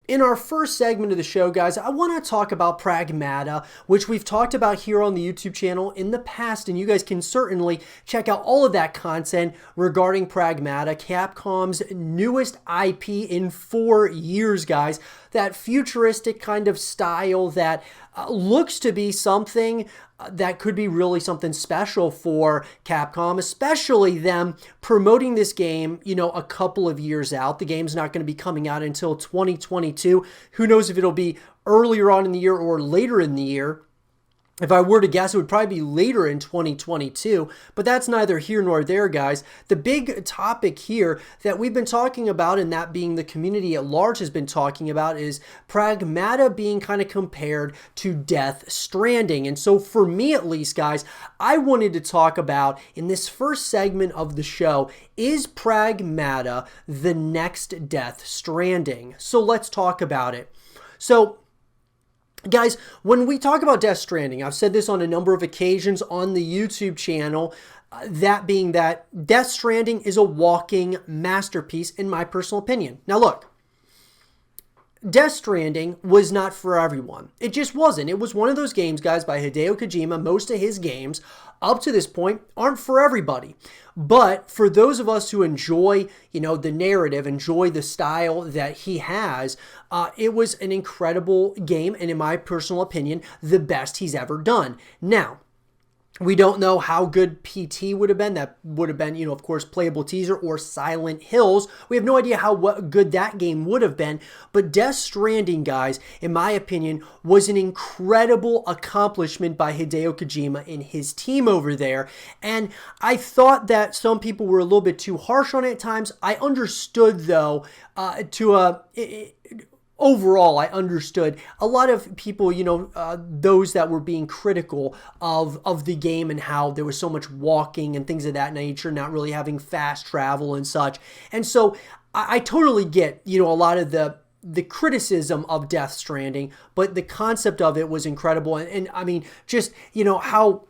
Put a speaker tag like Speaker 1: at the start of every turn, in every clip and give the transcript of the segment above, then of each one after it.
Speaker 1: In our first segment of the show, guys, I want to talk about Pragmata, which we've talked about here on the YouTube channel in the past, and you guys can certainly check out all of that content regarding Pragmata, Capcom's newest IP in 4 years, guys. That futuristic kind of style that looks to be something that could be really something special for Capcom, especially them promoting this game, a couple of years out. The game's not going to be coming out until 2022. Who knows if it'll be earlier on in the year or later in the year. If I were to guess, it would probably be later in 2022, but that's neither here nor there, guys. The big topic here that we've been talking about, and that being the community at large has been talking about, is Pragmata being kind of compared to Death Stranding. And so for me at least, guys, I wanted to talk about, in this first segment of the show, is Pragmata the next Death Stranding? So let's talk about it. So, guys, when we talk about Death Stranding, I've said this on a number of occasions on the YouTube channel, that being that Death Stranding is a walking masterpiece in my personal opinion. Now look, Death Stranding was not for everyone. It just wasn't. It was one of those games, guys, by Hideo Kojima. Most of his games up to this point aren't for everybody. But for those of us who enjoy, the narrative, enjoy the style that he has, it was an incredible game, and in my personal opinion, the best he's ever done. Now, we don't know how good PT would have been. That would have been, of course, Playable Teaser or Silent Hills. We have no idea how good that game would have been. But Death Stranding, guys, in my opinion, was an incredible accomplishment by Hideo Kojima and his team over there. And I thought that some people were a little bit too harsh on it at times. I understood, though, overall, I understood a lot of people, those that were being critical of the game and how there was so much walking and things of that nature, not really having fast travel and such. And so I totally get, a lot of the criticism of Death Stranding, but the concept of it was incredible. And I mean, just, how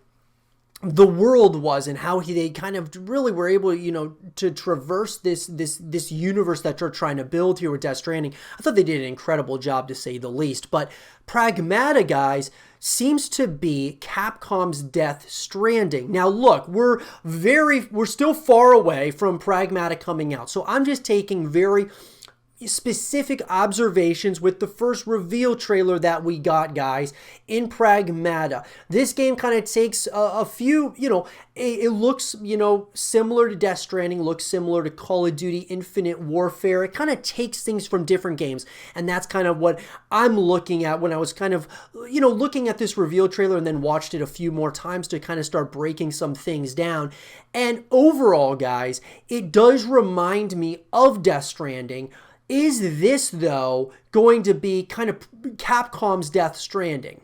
Speaker 1: the world was and how they kind of really were able, to traverse this universe that they're trying to build here with Death Stranding. I thought they did an incredible job, to say the least. But Pragmata, guys, seems to be Capcom's Death Stranding. Now, look, we're still far away from Pragmata coming out, so I'm just taking very specific observations with the first reveal trailer that we got, guys, in Pragmata. This game kind of takes a few, it looks, similar to Death Stranding, looks similar to Call of Duty Infinite Warfare. It kind of takes things from different games, and that's kind of what I'm looking at when I was kind of, looking at this reveal trailer and then watched it a few more times to kind of start breaking some things down. And overall, guys, it does remind me of Death Stranding. Is this, though, going to be kind of Capcom's Death Stranding?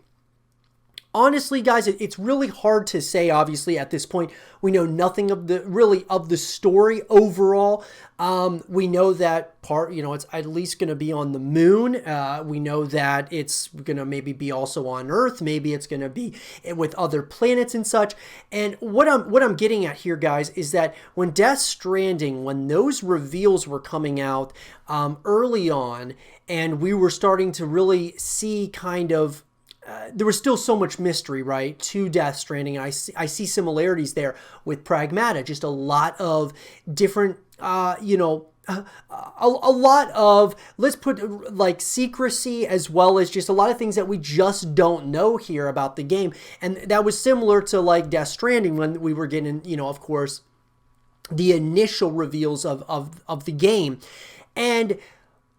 Speaker 1: Honestly, guys, it's really hard to say, obviously, at this point. We know nothing of the story overall. We know that it's at least going to be on the moon. We know that it's going to maybe be also on Earth. Maybe it's going to be with other planets and such. And what I'm getting at here, guys, is that when Death Stranding, when those reveals were coming out early on, and we were starting to really see kind of there was still so much mystery, right, to Death Stranding. I see similarities there with Pragmata. Just a lot of different, a lot of, let's put like secrecy, as well as just a lot of things that we just don't know here about the game. And that was similar to like Death Stranding when we were getting, of course, the initial reveals of the game. And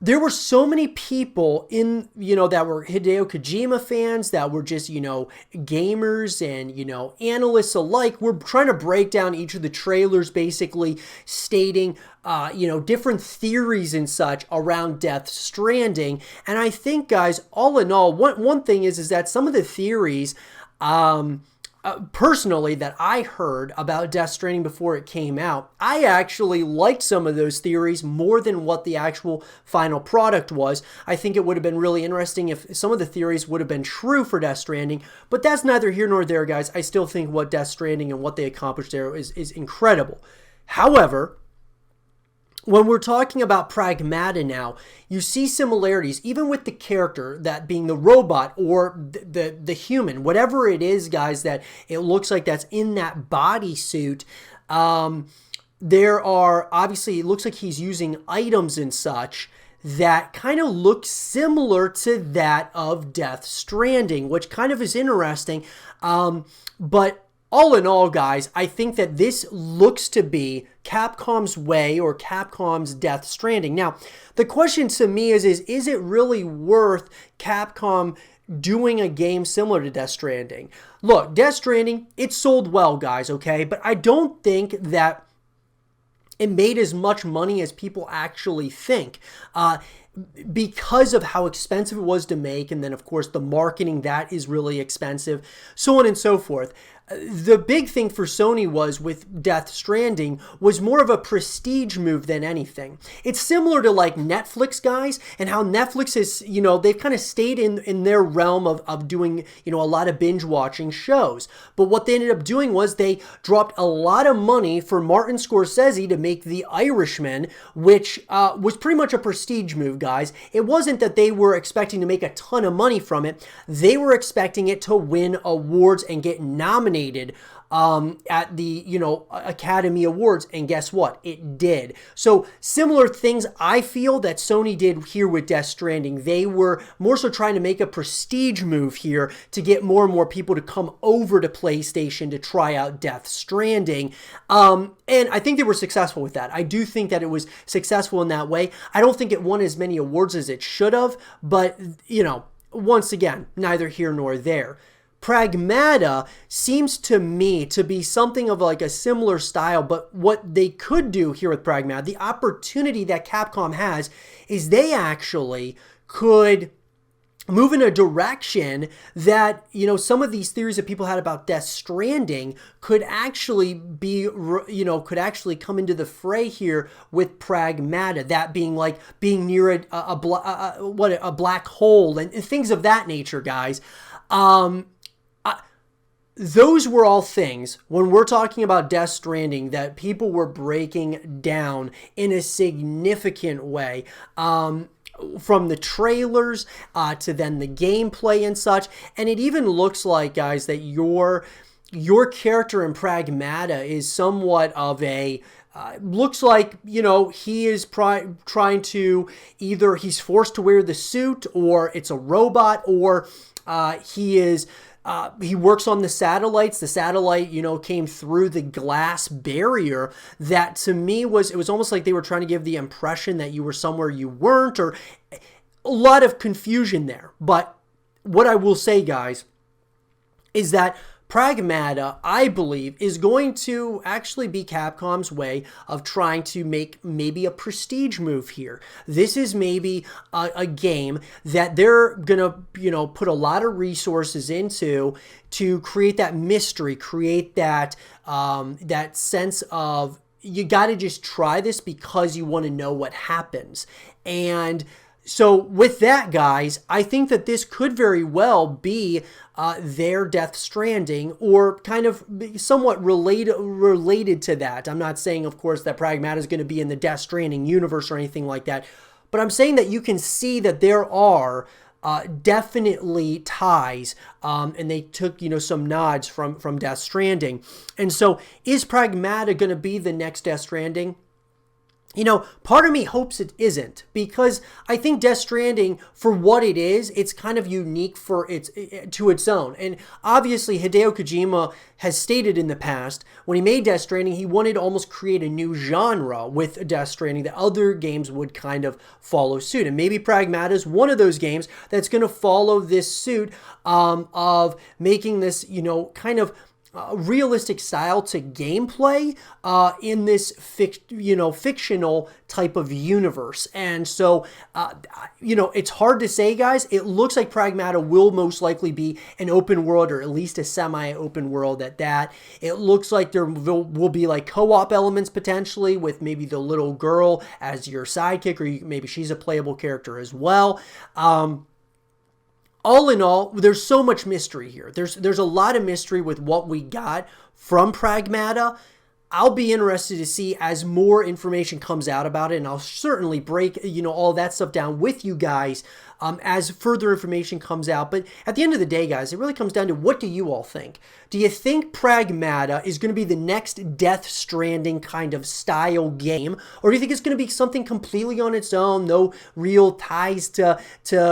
Speaker 1: there were so many people in, that were Hideo Kojima fans, that were just, gamers and, analysts alike. We're trying to break down each of the trailers, basically stating, different theories and such around Death Stranding. And I think, guys, all in all, one thing is that some of the theories, personally, that I heard about Death Stranding before it came out, I actually liked some of those theories more than what the actual final product was. I think it would have been really interesting if some of the theories would have been true for Death Stranding, but that's neither here nor there, guys. I still think what Death Stranding and what they accomplished there is incredible. However, when we're talking about Pragmata now, you see similarities even with the character, that being the robot or the human, whatever it is, guys, that it looks like that's in that bodysuit. There are, obviously, it looks like he's using items and such that kind of look similar to that of Death Stranding, which kind of is interesting. But all in all, guys, I think that this looks to be Capcom's way, or Capcom's Death Stranding. Now, the question to me is it really worth Capcom doing a game similar to Death Stranding? Look, Death Stranding, it sold well, guys, okay? But I don't think that it made as much money as people actually think. Because of how expensive it was to make, and then of course the marketing, that is really expensive, so on and so forth. The big thing for Sony was with Death Stranding was more of a prestige move than anything. It's similar to like Netflix, guys, and how Netflix is, they've kind of stayed in their realm of doing, a lot of binge watching shows. But what they ended up doing was they dropped a lot of money for Martin Scorsese to make The Irishman, which was pretty much a prestige move, guys. It wasn't that they were expecting to make a ton of money from it. They were expecting it to win awards and get nominated at the Academy Awards, and guess what? It did. So similar things I feel that Sony did here with Death Stranding. They were more so trying to make a prestige move here to get more and more people to come over to PlayStation to try out Death Stranding, and I think they were successful with that. I do think that it was successful in that way. I don't think it won as many awards as it should have, but once again, neither here nor there. Pragmata seems to me to be something of like a similar style, but what they could do here with Pragmata, the opportunity that Capcom has, is they actually could move in a direction that, some of these theories that people had about Death Stranding could actually be, could actually come into the fray here with Pragmata. That being like being near a black hole and things of that nature, guys. Those were all things, when we're talking about Death Stranding, that people were breaking down in a significant way. From the trailers to then the gameplay and such. And it even looks like, guys, that your character in Pragmata is somewhat of a... looks like, he is trying to, either he's forced to wear the suit, or it's a robot, or he is... he works on the satellites. The satellite, came through the glass barrier. That to me it was almost like they were trying to give the impression that you were somewhere you weren't, or a lot of confusion there. But what I will say, guys, is that Pragmata, I believe, is going to actually be Capcom's way of trying to make maybe a prestige move here. This is maybe a game that they're gonna, put a lot of resources into to create that mystery, create that that sense of, you got to just try this because you want to know what happens. And so with that, guys, I think that this could very well be their Death Stranding, or kind of somewhat related to that. I'm not saying, of course, that Pragmata is going to be in the Death Stranding universe or anything like that, but I'm saying that you can see that there are definitely ties, and they took, some nods from Death Stranding. And so is Pragmata going to be the next Death Stranding? Part of me hopes it isn't, because I think Death Stranding, for what it is, it's kind of unique to its own. And obviously, Hideo Kojima has stated in the past, when he made Death Stranding, he wanted to almost create a new genre with Death Stranding that other games would kind of follow suit. And maybe Pragmata is one of those games that's going to follow this suit of making this, kind of realistic style to gameplay in this fictional type of universe. And so it's hard to say, guys. It looks like Pragmata will most likely be an open world, or at least a semi-open world at that. It looks like there will be like co-op elements potentially, with maybe the little girl as your sidekick, or maybe she's a playable character as well. All in all, there's so much mystery here. There's a lot of mystery with what we got from Pragmata. I'll be interested to see as more information comes out about it, and I'll certainly break, all that stuff down with you guys as further information comes out. But at the end of the day, guys, it really comes down to, what do you all think? Do you think Pragmata is going to be the next Death Stranding kind of style game? Or do you think it's going to be something completely on its own, no real ties to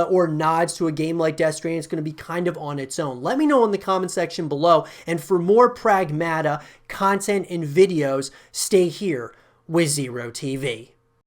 Speaker 1: or nods to a game like Death Stranding? It's going to be kind of on its own. Let me know in the comment section below. And for more Pragmata content and videos, stay here with Zero TV.